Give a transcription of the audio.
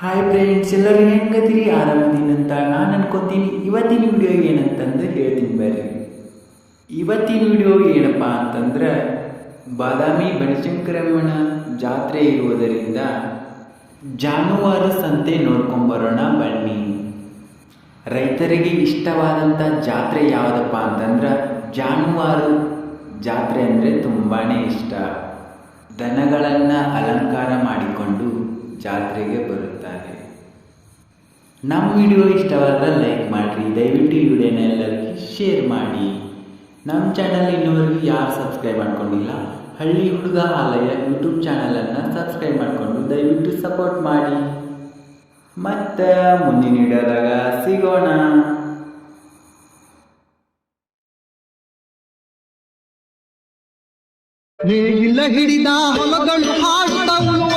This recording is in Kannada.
ಹಾಯ್ ಫ್ರೆಂಡ್ಸ್, ಎಲ್ಲರೂ ಹೆಂಗದಿರಿ? ಆರಾಮದೀನಿ ಅಂತ ನಾನು ಅನ್ಕೋತೀನಿ. ಇವತ್ತಿನ ವಿಡಿಯೋ ಏನಂತಂದು ಹೇಳ್ತೀನಿ ಬರ್ರಿ. ಇವತ್ತಿನ ವಿಡಿಯೋ ಏನಪ್ಪ ಅಂತಂದ್ರೆ, ಬಾದಾಮಿ ಬನಶಂಕರಮ್ಮನ ಜಾತ್ರೆ ಇರುವುದರಿಂದ ಜಾನುವಾರು ಸಂತೆ ನೋಡ್ಕೊಂಬರೋಣ ಬನ್ನಿ. ರೈತರಿಗೆ ಇಷ್ಟವಾದಂಥ ಜಾತ್ರೆ ಯಾವುದಪ್ಪ ಅಂತಂದ್ರೆ ಜಾನುವಾರು ಜಾತ್ರೆ ಅಂದರೆ ತುಂಬಾ ಇಷ್ಟ. ದನಗಳನ್ನು ಅಲಂಕಾರ ಮಾಡಿಕೊಂಡು ಜಾತ್ರೆಗೆ ಬರುತ್ತಾರೆ. ನಮ್ಮ ವಿಡಿಯೋ ಇಷ್ಟವಾದರೆ ಲೈಕ್ ಮಾಡಿರಿ, ದಯವಿಟ್ಟು ಈ ವಿಡಿಯೋನ ಎಲ್ಲರಿಗೂ ಶೇರ್ ಮಾಡಿ. ನಮ್ಮ ಚಾನಲ್ ಇನ್ನೂವರೆಗೂ ಯಾರು ಸಬ್ಸ್ಕ್ರೈಬ್ ಮಾಡ್ಕೊಂಡಿಲ್ಲ, ಹಳ್ಳಿ ಹುಡುಗ ಆಲಯ ಯೂಟ್ಯೂಬ್ ಚಾನಲನ್ನು ಸಬ್ಸ್ಕ್ರೈಬ್ ಮಾಡಿಕೊಂಡು ದಯವಿಟ್ಟು ಸಪೋರ್ಟ್ ಮಾಡಿ. ಮತ್ತು ಮುಂದಿನ ವಿಡಿಯೋದಾಗ ಸಿಗೋಣ. ನೇಗಿಲ ಹಿಡಿದ ಹೊಲಗಳು ಹಾಡುತ್ತವು,